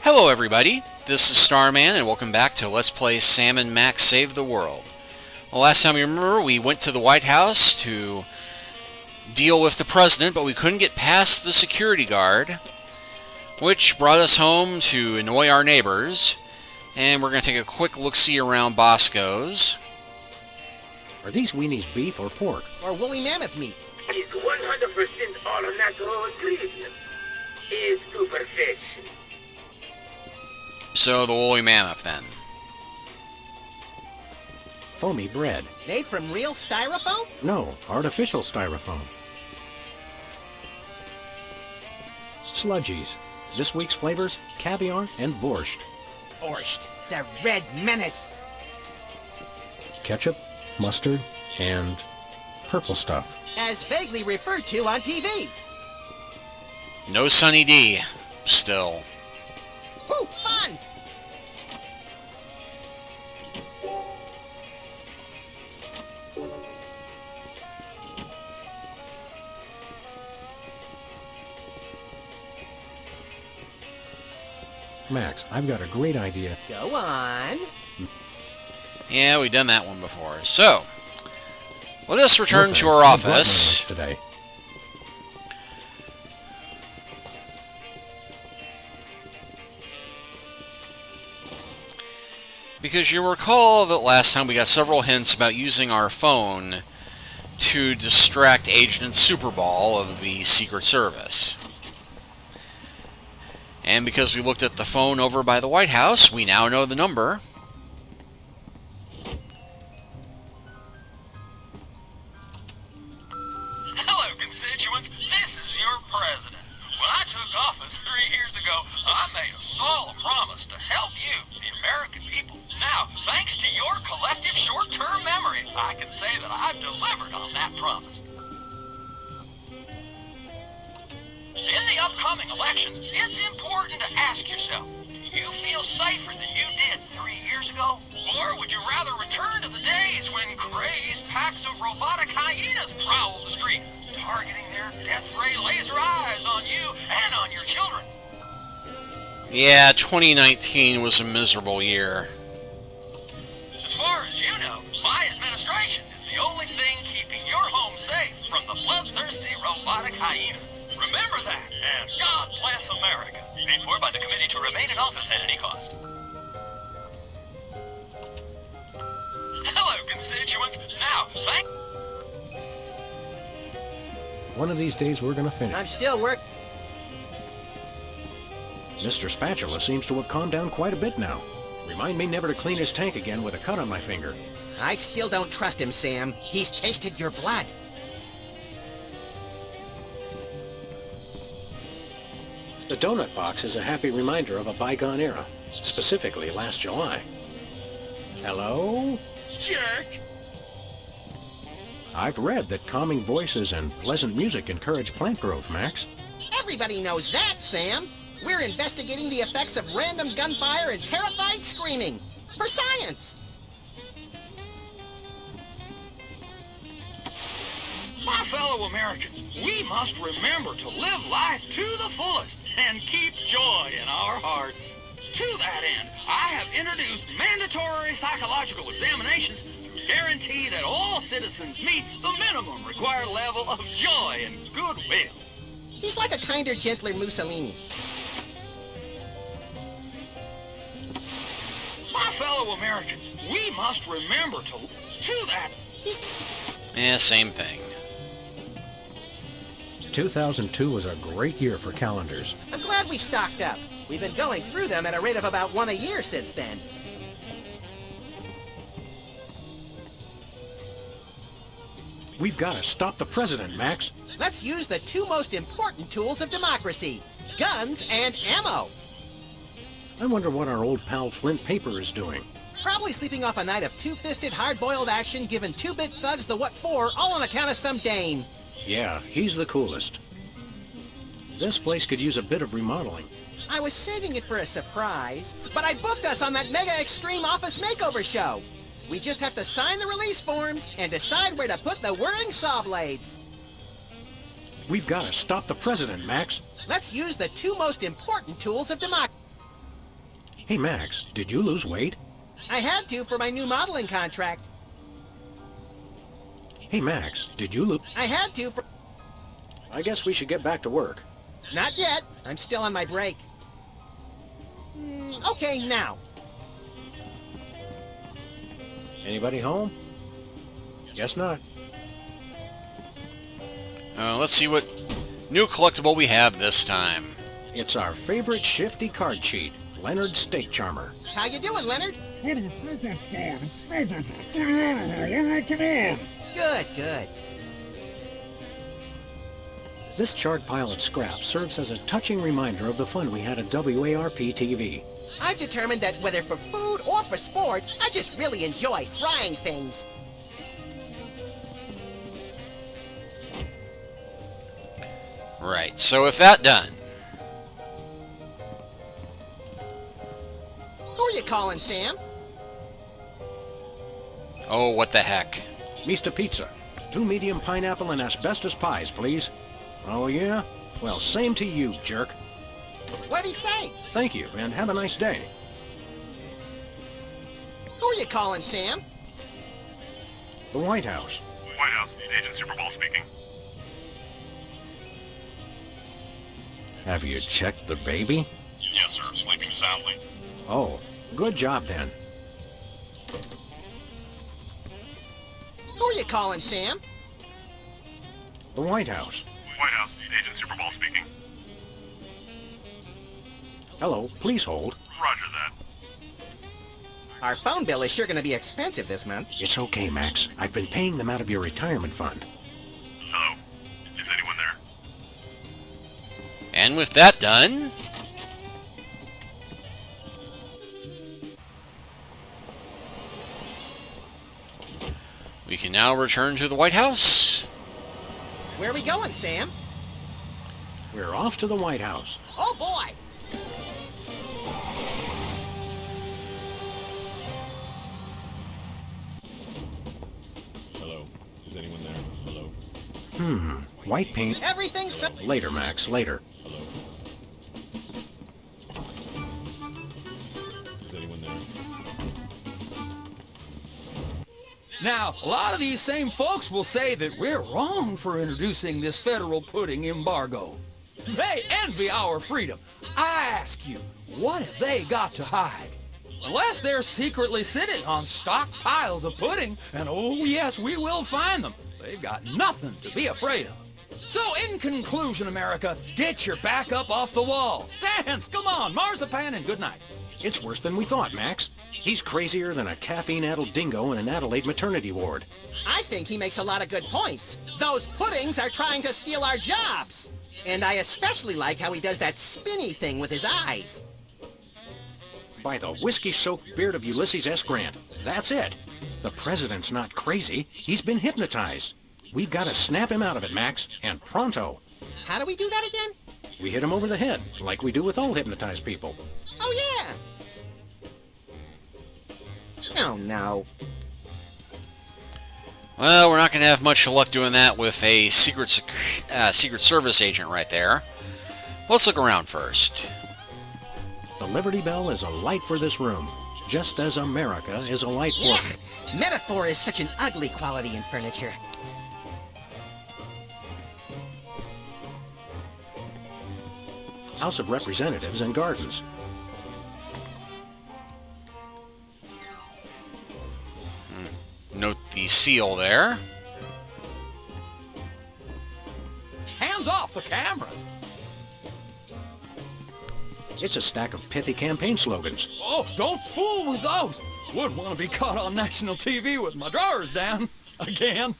Hello everybody, this is Starman and welcome back to Let's Play Sam and Max Save the World. Well, last time you remember we went to the White House to deal with the president, but we couldn't get past the security guard, which brought us home to annoy our neighbors, and we're going to take a quick look-see around Bosco's. Are these weenies beef or pork? Or woolly mammoth meat? It's 100% all natural ingredients. It's to perfection. So the woolly mammoth then. Foamy bread. Made from real styrofoam? No, artificial styrofoam. Sludgies. This week's flavors, caviar and borscht. Borscht, the red menace. Ketchup, mustard, and purple stuff. As vaguely referred to on TV. No Sunny D, still. Ooh, fun! Max, I've got a great idea. Go on. Yeah, we've done that one before. So, let us return No to thanks, our I brought my office. lunch today. Because you recall that last time we got several hints about using our phone to distract Agent Superball of the Secret Service. And because we looked at the phone over by the White House, we now know the number. Hello, constituents. This is your president. When I took office 3 years ago, I made a solemn promise to help you, the American people. Now, thanks to your collective short-term memory, I can say that I've delivered on that promise. In the upcoming elections, it's important to ask yourself, do you feel safer than you did 3 years ago? Or would you rather return to the days when crazed packs of robotic hyenas prowled the street, targeting their death ray laser eyes on you and on your children? Yeah, 2019 was a miserable year. As far as you know, my administration is the only thing keeping your home safe from the bloodthirsty robotic hyena. Remember that, and God bless America. Paid for by the committee to remain in office at any cost. Hello, constituents. Now, thank... One of these days we're gonna finish. I'm still work. Mr. Spatula seems to have calmed down quite a bit now. Remind me never to clean his tank again with a cut on my finger. I still don't trust him, Sam. He's tasted your blood. The donut box is a happy reminder of a bygone era, specifically last July. Hello? Jerk! I've read that calming voices and pleasant music encourage plant growth, Max. Everybody knows that, Sam. We're investigating the effects of random gunfire and terrified screaming. For science! My fellow Americans, we must remember to live life to the fullest and keep joy in our hearts. To that end, I have introduced mandatory psychological examinations to guarantee that all citizens meet the minimum required level of joy and goodwill. He's like a kinder, gentler Mussolini. My fellow Americans, we must remember to that. Yeah, same thing. 2002 was a great year for calendars. I'm glad we stocked up. We've been going through them at a rate of about one a year since then. We've got to stop the president, Max. Let's use the two most important tools of democracy, guns and ammo. I wonder what our old pal Flint Paper is doing. Probably sleeping off a night of two-fisted, hard-boiled action, giving two-bit thugs the what for, all on account of some dame. Yeah, he's the coolest. This place could use a bit of remodeling. I was saving it for a surprise, but I booked us on that mega extreme office makeover show. We just have to sign the release forms and decide where to put the whirring saw blades. We've got to stop the president, Max. Let's use the two most important tools of democracy. Hey, Max, did you lose weight? I had to for my new modeling contract. Hey, Max, did you lose... I had to for... I guess we should get back to work. Not yet. I'm still on my break. Okay, now. Anybody home? Guess not. Let's see what new collectible we have this time. It's our favorite shifty card cheat, Leonard Steak Charmer. How you doing, Leonard? What do you think that's for? It's Spencer. Get me out of here. Come in. Good, good. This charred pile of scrap serves as a touching reminder of the fun we had at WARP-TV. I've determined that whether for food or for sport, I just really enjoy frying things. Right, so with that done, Who are you calling, Sam? oh, what the heck. Mr. Pizza, 2 medium pineapple and asbestos pies, please. Oh, yeah? Well, same to you, jerk. What'd he say? Thank you, and have a nice day. Who are you calling, Sam? The White House. White House, Agent Superball speaking. Have you checked the baby? Yes, sir. Sleeping soundly. Oh, good job then. Who are you calling, Sam? The White House. White House, Agent Superball speaking. Hello, please hold. Roger that. Our phone bill is sure going to be expensive this month. It's okay, Max. I've been paying them out of your retirement fund. Hello? Is anyone there? And with that done, we can now return to the White House. Where are we going, Sam? We're off to the White House. Oh, boy! Hello. Is anyone there? Hello. White paint. Everything's so... Later, Max, later. Hello. Is anyone there? Now, a lot of these same folks will say that we're wrong for introducing this federal pudding embargo. They envy our freedom. I ask you, what have they got to hide? Unless they're secretly sitting on stockpiles of pudding, and oh yes, we will find them. They've got nothing to be afraid of. So in conclusion, America, get your back up off the wall. Dance, come on, marzipan, and good night. It's worse than we thought, Max. He's crazier than a caffeine-addled dingo in an Adelaide maternity ward. I think he makes a lot of good points. Those puddings are trying to steal our jobs. And I especially like how he does that spinny thing with his eyes. By the whiskey-soaked beard of Ulysses S. Grant. That's it. The president's not crazy. He's been hypnotized. We've got to snap him out of it, Max, and pronto. How do we do that again? We hit him over the head, like we do with all hypnotized people. Oh, yeah. Oh, no. Well, we're not going to have much luck doing that with a Secret Service agent right there. Let's look around first. The Liberty Bell is a light for this room, just as America is a light for... Yeah. Metaphor is such an ugly quality in furniture. House of Representatives and Gardens. Note the seal there. Hands off the cameras. It's a stack of pithy campaign slogans. Oh, don't fool with those. Wouldn't want to be caught on national TV with my drawers down. Again.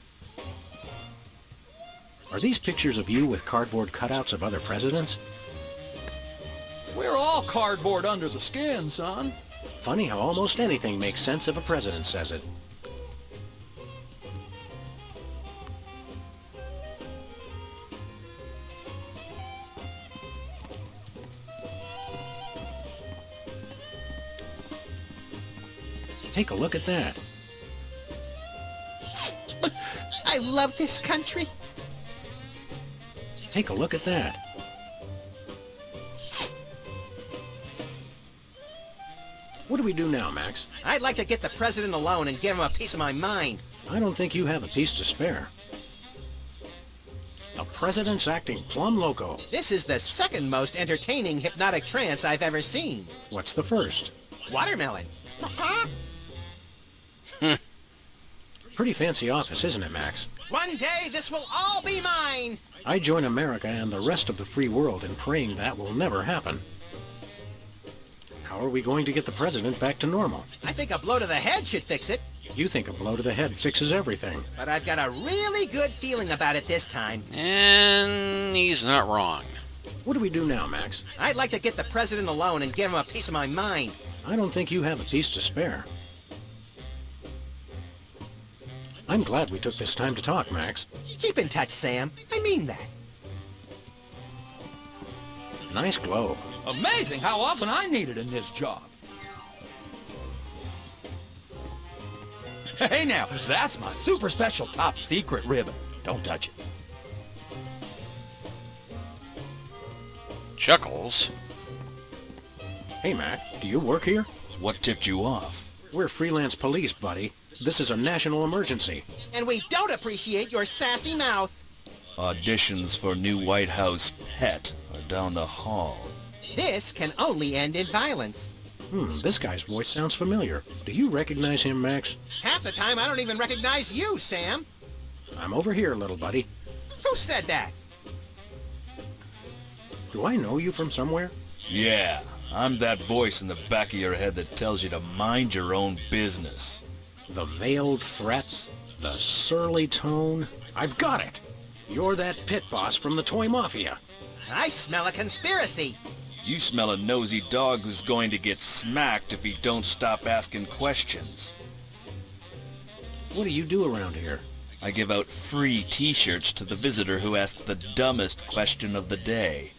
Are these pictures of you with cardboard cutouts of other presidents? We're all cardboard under the skin, son. Funny how almost anything makes sense if a president says it. Take a look at that. I love this country. Take a look at that. What do we do now, Max? I'd like to get the president alone and give him a piece of my mind. I don't think you have a piece to spare. The president's acting plumb loco. This is the second most entertaining hypnotic trance I've ever seen. What's the first? Watermelon. Pretty fancy office, isn't it, Max? One day this will all be mine. I join America and the rest of the free world in praying that will never happen. How are we going to get the president back to normal? I think a blow to the head should fix it. You think a blow to the head fixes everything. But I've got a really good feeling about it this time. And he's not wrong. What do we do now, Max? I'd like to get the president alone and give him a piece of my mind. I don't think you have a piece to spare. I'm glad we took this time to talk, Max. Keep in touch, Sam. I mean that. Nice glow. Amazing how often I need it in this job. Hey now, that's my super special top secret ribbon. Don't touch it. Chuckles. Hey, Mac, do you work here? What tipped you off? We're freelance police, buddy. This is a national emergency. And we don't appreciate your sassy mouth. Auditions for new White House pet are down the hall. This can only end in violence. This guy's voice sounds familiar. Do you recognize him, Max? Half the time I don't even recognize you, Sam. I'm over here, little buddy. Who said that? Do I know you from somewhere? Yeah, I'm that voice in the back of your head that tells you to mind your own business. The veiled threats, the surly tone. I've got it. You're that pit boss from the Toy Mafia. I smell a conspiracy. You smell a nosy dog who's going to get smacked if he don't stop asking questions. What do you do around here? I give out free t-shirts to the visitor who asks the dumbest question of the day.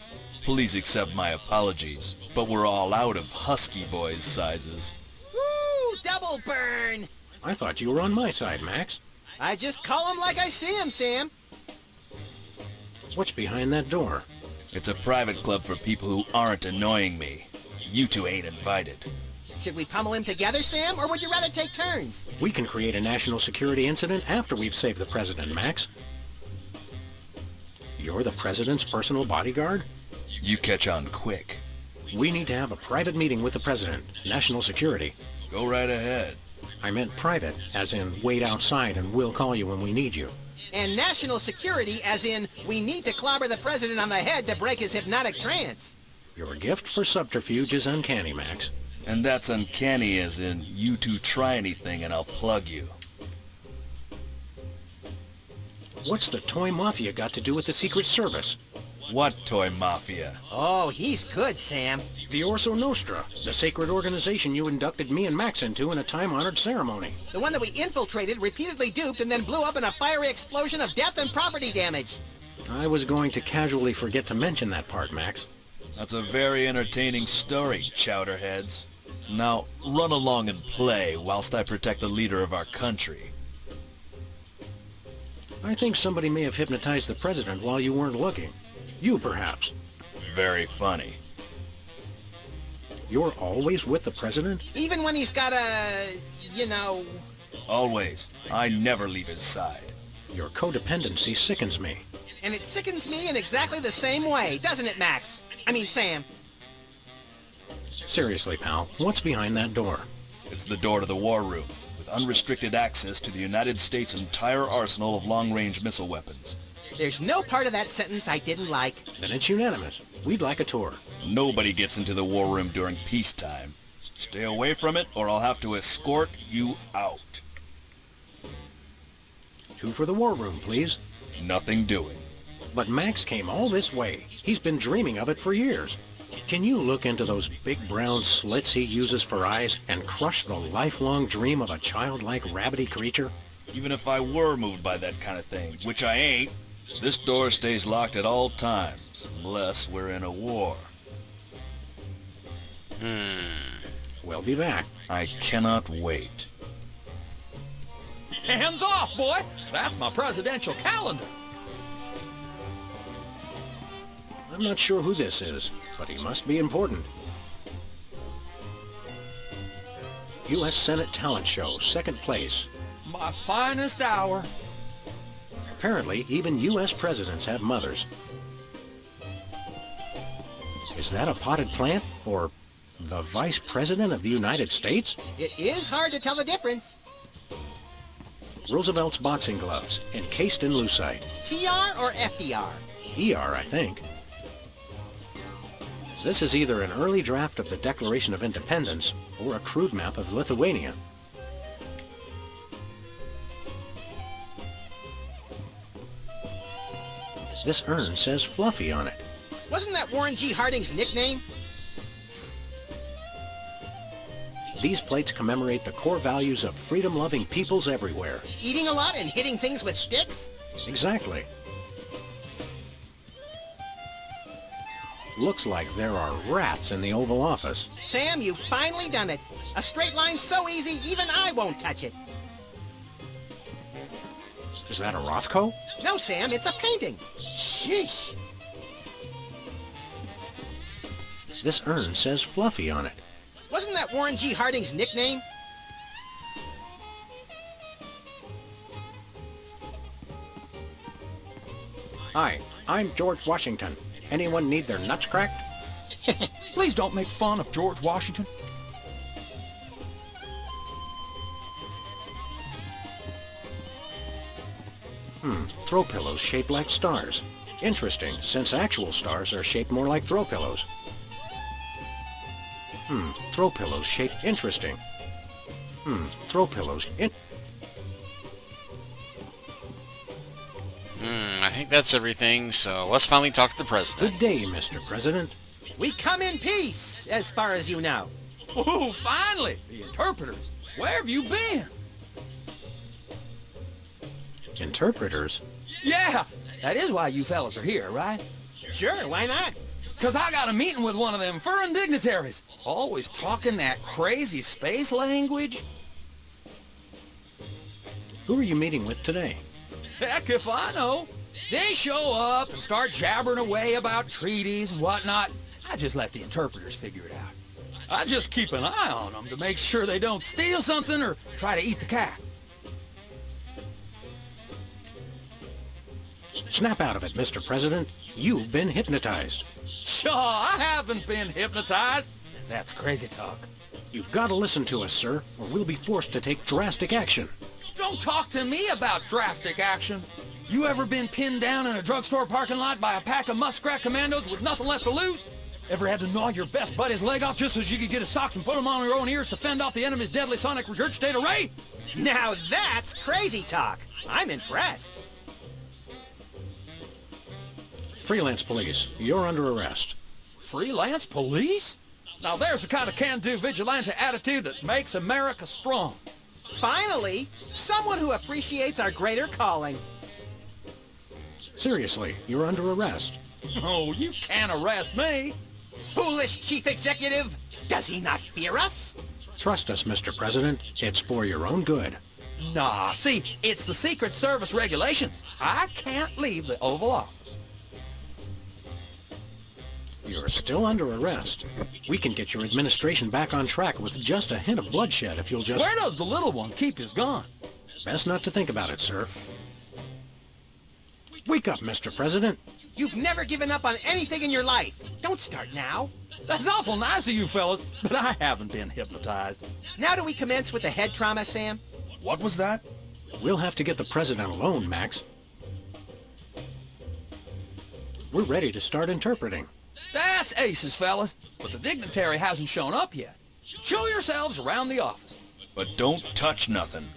Please accept my apologies, but we're all out of Husky Boys sizes. Woo! Double burn! I thought you were on my side, Max. I just call him like I see him, Sam. What's behind that door? It's a private club for people who aren't annoying me. You two ain't invited. Should we pummel him together, Sam, or would you rather take turns? We can create a national security incident after we've saved the president, Max. You're the president's personal bodyguard? You catch on quick. We need to have a private meeting with the president. National security. Go right ahead. I meant private, as in wait outside and we'll call you when we need you. And national security, as in, we need to clobber the president on the head to break his hypnotic trance. Your gift for subterfuge is uncanny, Max. And that's uncanny as in, you two try anything and I'll plug you. What's the Toy Mafia got to do with the Secret Service? What Toy Mafia? Oh, he's good, Sam. The Orso Nostra, the sacred organization you inducted me and Max into in a time-honored ceremony. The one that we infiltrated, repeatedly duped, and then blew up in a fiery explosion of death and property damage. I was going to casually forget to mention that part, Max. That's a very entertaining story, chowderheads. Now, run along and play whilst I protect the leader of our country. I think somebody may have hypnotized the president while you weren't looking. You, perhaps. Very funny. You're always with the president? Even when he's got a, you know... Always. I never leave his side. Your codependency sickens me. And it sickens me in exactly the same way, doesn't it, Max? I mean, Sam. Seriously, pal, what's behind that door? It's the door to the war room, with unrestricted access to the United States' entire arsenal of long-range missile weapons. There's no part of that sentence I didn't like. Then it's unanimous. We'd like a tour. Nobody gets into the war room during peacetime. Stay away from it, or I'll have to escort you out. 2 for the war room, please. Nothing doing. But Max came all this way. He's been dreaming of it for years. Can you look into those big brown slits he uses for eyes and crush the lifelong dream of a childlike rabbity creature? Even if I were moved by that kind of thing, which I ain't, this door stays locked at all times, unless we're in a war. We'll be back. I cannot wait. Hands off, boy! That's my presidential calendar. I'm not sure who this is, but he must be important. U.S. Senate Talent Show, second place. My finest hour. Apparently, even U.S. presidents have mothers. Is that a potted plant? Or the Vice President of the United States? It is hard to tell the difference. Roosevelt's boxing gloves, encased in lucite. TR or FDR? ER, I think. This is either an early draft of the Declaration of Independence or a crude map of Lithuania. This urn says Fluffy on it. Wasn't that Warren G. Harding's nickname? These plates commemorate the core values of freedom-loving peoples everywhere. Eating a lot and hitting things with sticks? Exactly. Looks like there are rats in the Oval Office. Sam, you've finally done it. A straight line so easy, even I won't touch it. Is that a Rothko? No, Sam, it's a painting. Sheesh. This urn says Fluffy on it. Wasn't that Warren G. Harding's nickname? Hi, I'm George Washington. Anyone need their nuts cracked? Please don't make fun of George Washington. Throw pillows shaped like stars. Interesting, since actual stars are shaped more like throw pillows. Throw pillows shaped interesting. Throw pillows I think that's everything, so let's finally talk to the president. Good day, Mr. President. We come in peace, as far as you know. Oh, finally! The interpreters. Where have you been? Interpreters? Yeah, that is why you fellas are here, right? Sure, why not? Because I got a meeting with one of them foreign dignitaries. Always talking that crazy space language. Who are you meeting with today? Heck if I know. They show up and start jabbering away about treaties and whatnot. I just let the interpreters figure it out. I just keep an eye on them to make sure they don't steal something or try to eat the cat. Snap out of it, Mr. President. You've been hypnotized. Sure, I haven't been hypnotized. That's crazy talk. You've got to listen to us, sir, or we'll be forced to take drastic action. Don't talk to me about drastic action. You ever been pinned down in a drugstore parking lot by a pack of muskrat commandos with nothing left to lose? Ever had to gnaw your best buddy's leg off just so you could get his socks and put them on your own ears to fend off the enemy's deadly sonic regurgitated array? Now that's crazy talk. I'm impressed. Freelance police, you're under arrest. Freelance police? Now there's the kind of can-do vigilante attitude that makes America strong. Finally, someone who appreciates our greater calling. Seriously, you're under arrest. Oh, you can't arrest me. Foolish chief executive! Does he not fear us? Trust us, Mr. President. It's for your own good. Nah, see, it's the Secret Service regulations. I can't leave the Oval Office. You're still under arrest. We can get your administration back on track with just a hint of bloodshed if you'll just... Where does the little one keep his gun? Best not to think about it, sir. Wake up, Mr. President. You've never given up on anything in your life. Don't start now. That's awful nice of you fellas, but I haven't been hypnotized. Now do we commence with the head trauma, Sam? What was that? We'll have to get the president alone, Max. We're ready to start interpreting. That's aces, fellas, but the dignitary hasn't shown up yet. Show yourselves around the office. But don't touch nothing.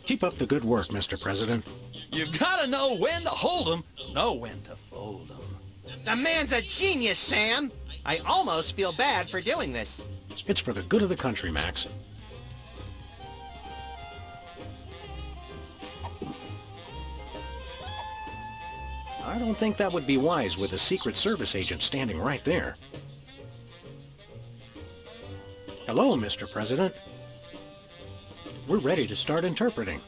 Keep up the good work, Mr. President. You've got to know when to hold 'em, know when to fold 'em. The man's a genius, Sam. I almost feel bad for doing this. It's for the good of the country, Max. I don't think that would be wise with a Secret Service agent standing right there. Hello, Mr. President. We're ready to start interpreting.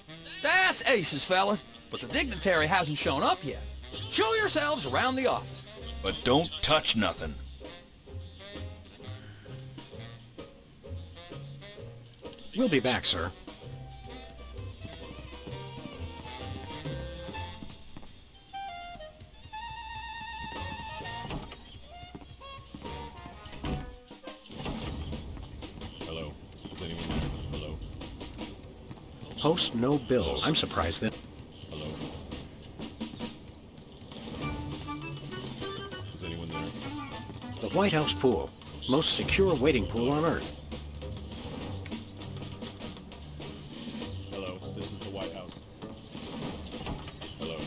That's aces, fellas, but the dignitary hasn't shown up yet. Show yourselves around the office. But don't touch nothing. We'll be back, sir. Hello. Is anyone there? Hello. Post no bills. I'm surprised that... Hello. Is anyone there? The White House pool. Most secure waiting pool on Earth. Hello. This is the White House. Hello.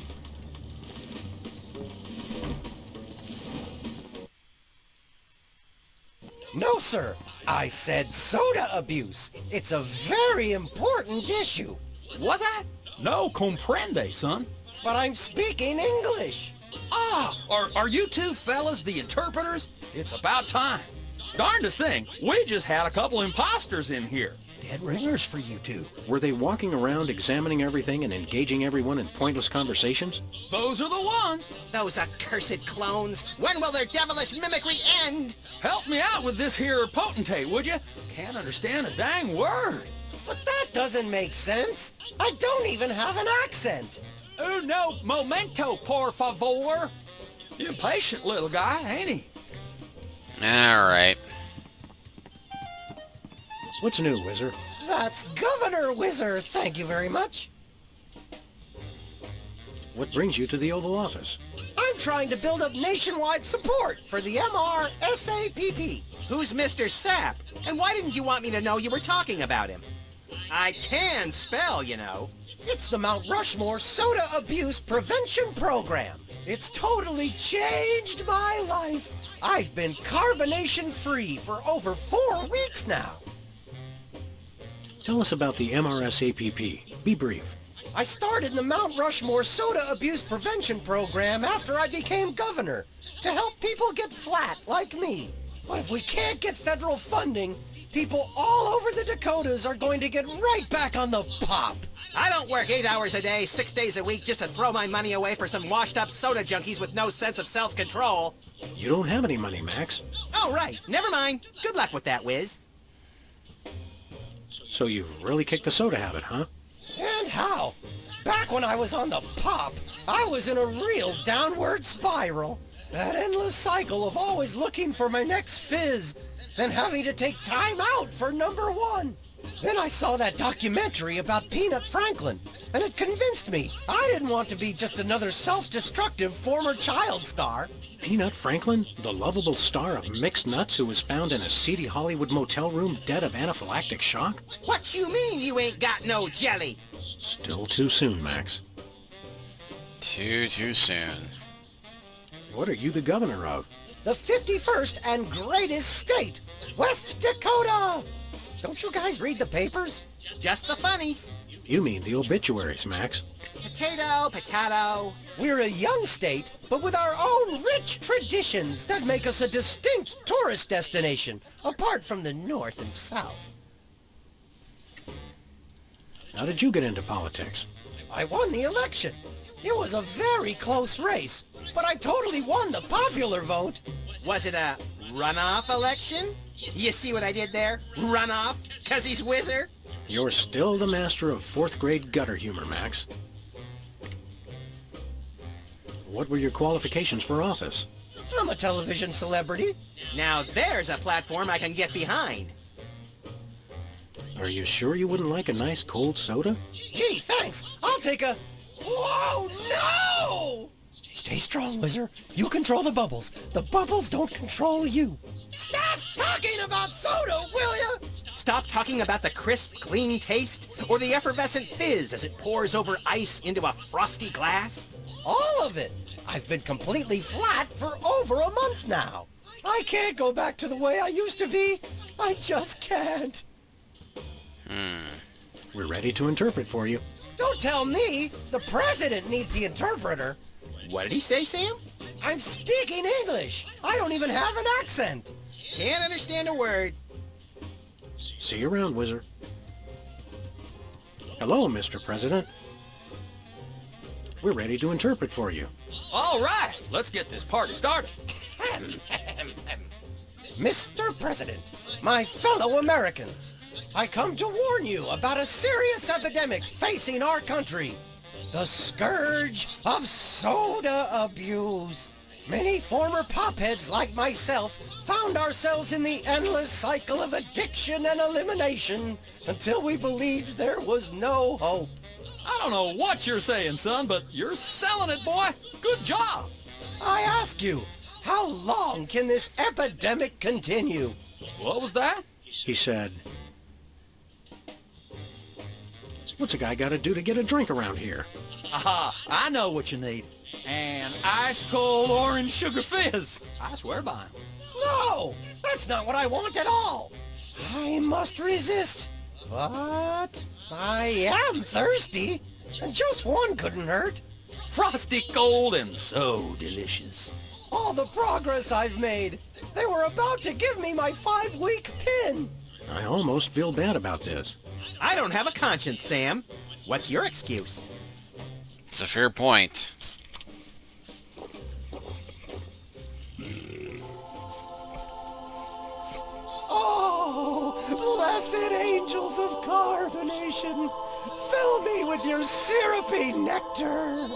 No, sir. I said soda abuse. It's a very important issue. Was I? No comprende, son. But I'm speaking English. Ah, are you two fellas the interpreters? It's about time. Darndest thing, we just had a couple imposters in here. Dead ringers for you two. Were they walking around examining everything and engaging everyone in pointless conversations? Those are the ones. Those accursed clones. When will their devilish mimicry end? Help me out with this here potentate, would you? Can't understand a dang word. But that doesn't make sense. I don't even have an accent. No momento, por favor. Impatient little guy, ain't he? Alright. What's new, Whizzer? That's Governor Whizzer, thank you very much. What brings you to the Oval Office? I'm trying to build up nationwide support for the MRSAPP. Who's Mr. Sap? And why didn't you want me to know you were talking about him? I can spell, you know. It's the Mount Rushmore Soda Abuse Prevention Program. It's totally changed my life. I've been carbonation-free for over 4 weeks now. Tell us about the MRSAPP. Be brief. I started the Mount Rushmore Soda Abuse Prevention Program after I became governor to help people get flat like me. But if we can't get federal funding, people all over the Dakotas are going to get right back on the pop. I don't work 8 hours a day, 6 days a week just to throw my money away for some washed-up soda junkies with no sense of self-control. You don't have any money, Max. Oh, right. Never mind. Good luck with that, Wiz. So you've really kicked the soda habit, huh? And how? Back when I was on the pop, I was in a real downward spiral. That endless cycle of always looking for my next fizz, then having to take time out for number one. Then I saw that documentary about Peanut Franklin, and it convinced me I didn't want to be just another self-destructive former child star. Peanut Franklin, the lovable star of mixed nuts who was found in a seedy Hollywood motel room dead of anaphylactic shock? What you mean you ain't got no jelly? Still too soon, Max. Too soon. What are you the governor of? The 51st and greatest state, West Dakota! Don't you guys read the papers? Just the funnies. You mean the obituaries, Max. Potato, potato. We're a young state, but with our own rich traditions that make us a distinct tourist destination, apart from the North and South. How did you get into politics? I won the election. It was a very close race, but I totally won the popular vote. Was it a runoff election? You see what I did there? Runoff? 'Cause he's Whizzer? You're still the master of 4th grade gutter humor, Max. What were your qualifications for office? I'm a television celebrity. Now there's a platform I can get behind. Are you sure you wouldn't like a nice cold soda? Gee, thanks. I'll take a... Whoa, no! Stay strong, Whizzer. You control the bubbles. The bubbles don't control you. Stop talking about soda, will ya? Stop talking about the crisp, clean taste or the effervescent fizz as it pours over ice into a frosty glass. All of it. I've been completely flat for over a month now. I can't go back to the way I used to be. I just can't. We're ready to interpret for you. Don't tell me. The president needs the interpreter. What did he say, Sam? I'm speaking English. I don't even have an accent. Can't understand a word. See you around, Whizzer. Hello, Mr. President. We're ready to interpret for you. All right, let's get this party started. Mr. President, my fellow Americans, I come to warn you about a serious epidemic facing our country. The scourge of soda abuse. Many former popheads like myself found ourselves in the endless cycle of addiction and elimination until we believed there was no hope. I don't know what you're saying, son, but you're selling it, boy. Good job. I ask you, how long can this epidemic continue? What was that? He said, "What's a guy got to do to get a drink around here?" Aha, I know what you need. An ice-cold orange sugar fizz. I swear by him. No, that's not what I want at all. I must resist, but I am thirsty, and just one couldn't hurt. Frosty cold and so delicious. All the progress I've made. They were about to give me my 5-week pin. I almost feel bad about this. I don't have a conscience, Sam. What's your excuse? It's a fair point. Oh, blessed angels of carbonation, fill me with your syrupy nectar.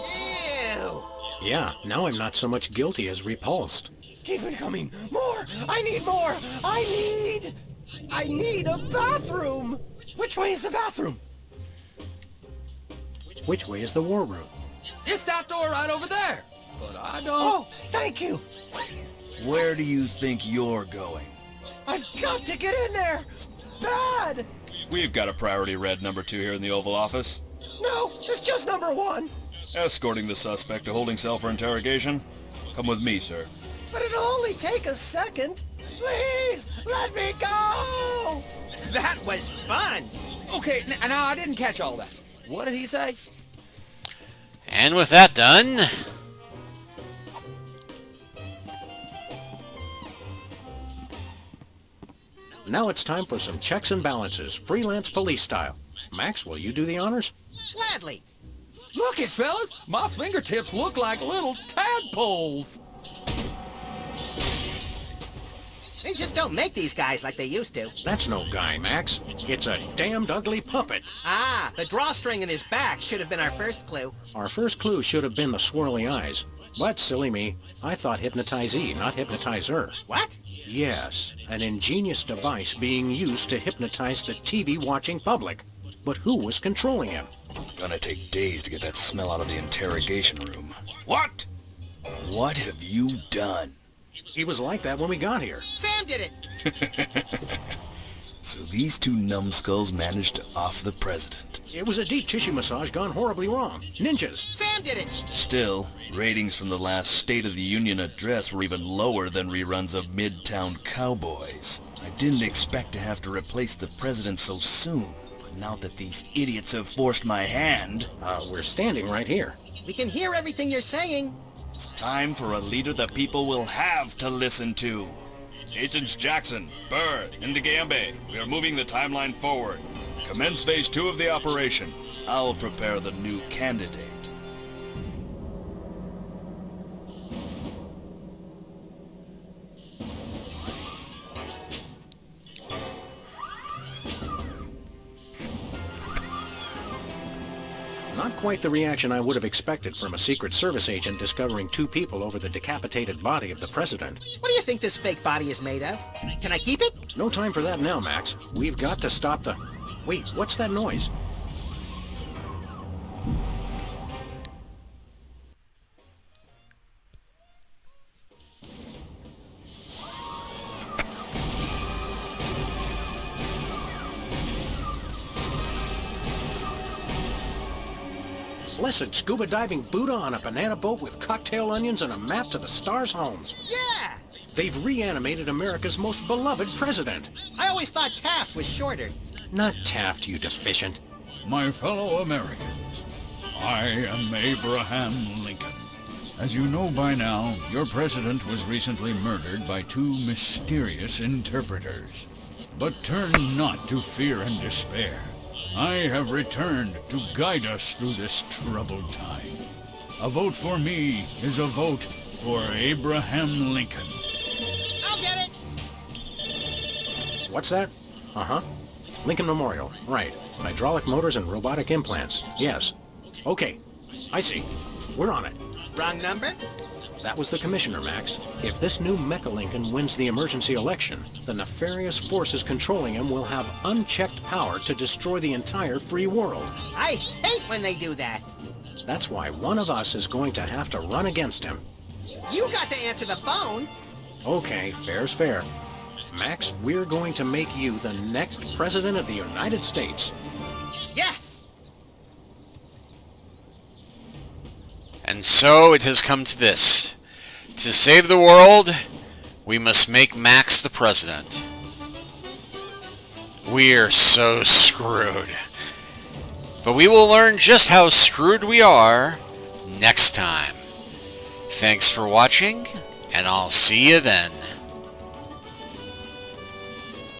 Ew! Yeah, now I'm not so much guilty as repulsed. Keep it coming. More. I need more. I need a bathroom. Which way is the bathroom? Which way is the war room? It's that door right over there. But I don't... Oh, thank you. Where do you think you're going? I've got to get in there. Bad. We've got a priority red number 2 here in the Oval Office. No, it's just number 1. Escorting the suspect to holding cell for interrogation. Come with me, sir. But it'll only take a second. Please, let me go. That was fun! Okay, now I didn't catch all that. What did he say? And with that done, Now it's time for some checks and balances, freelance police style. Max, will you do the honors? Gladly. Look it, fellas. My fingertips look like little tadpoles. They just don't make these guys like they used to. That's no guy, Max. It's a damned ugly puppet. Ah, the drawstring in his back should have been our first clue. Our first clue should have been the swirly eyes. But, silly me, I thought hypnotizee, not hypnotizer. What? Yes, an ingenious device being used to hypnotize the TV-watching public. But who was controlling him? Gonna take days to get that smell out of the interrogation room. What? What have you done? He was like that when we got here. Sam did it! So these two numbskulls managed to off the president. It was a deep tissue massage gone horribly wrong. Ninjas. Sam did it! Still, ratings from the last State of the Union address were even lower than reruns of Midtown Cowboys. I didn't expect to have to replace the president so soon, but now that these idiots have forced my hand... we're standing right here. We can hear everything you're saying. It's time for a leader the people will have to listen to. Agents Jackson, Burr, and DeGambe, we are moving the timeline forward. Commence phase 2 of the operation. I'll prepare the new candidate. Not quite the reaction I would have expected from a Secret Service agent discovering 2 people over the decapitated body of the president. What do you think this fake body is made of? Can I keep it? No time for that now, Max. We've got to stop the... Wait, what's that noise? Blessed scuba diving Buddha on a banana boat with cocktail onions and a map to the stars' homes. Yeah! They've reanimated America's most beloved president. I always thought Taft was shorter. Not Taft, you deficient. My fellow Americans, I am Abraham Lincoln. As you know by now, your president was recently murdered by 2 mysterious interpreters. But turn not to fear and despair. I have returned to guide us through this troubled time. A vote for me is a vote for Abraham Lincoln. I'll get it! What's that? Uh-huh. Lincoln Memorial. Right. Hydraulic motors and robotic implants. Yes. Okay. I see. We're on it. Wrong number? That was the commissioner, Max. If this new Mecha Lincoln wins the emergency election, the nefarious forces controlling him will have unchecked power to destroy the entire free world. I hate when they do that. That's why one of us is going to have to run against him. You got to answer the phone. Okay, fair's fair. Max, we're going to make you the next President of the United States. Yes! And so it has come to this. To save the world, we must make Max the president. We're so screwed. But we will learn just how screwed we are next time. Thanks for watching, and I'll see you then.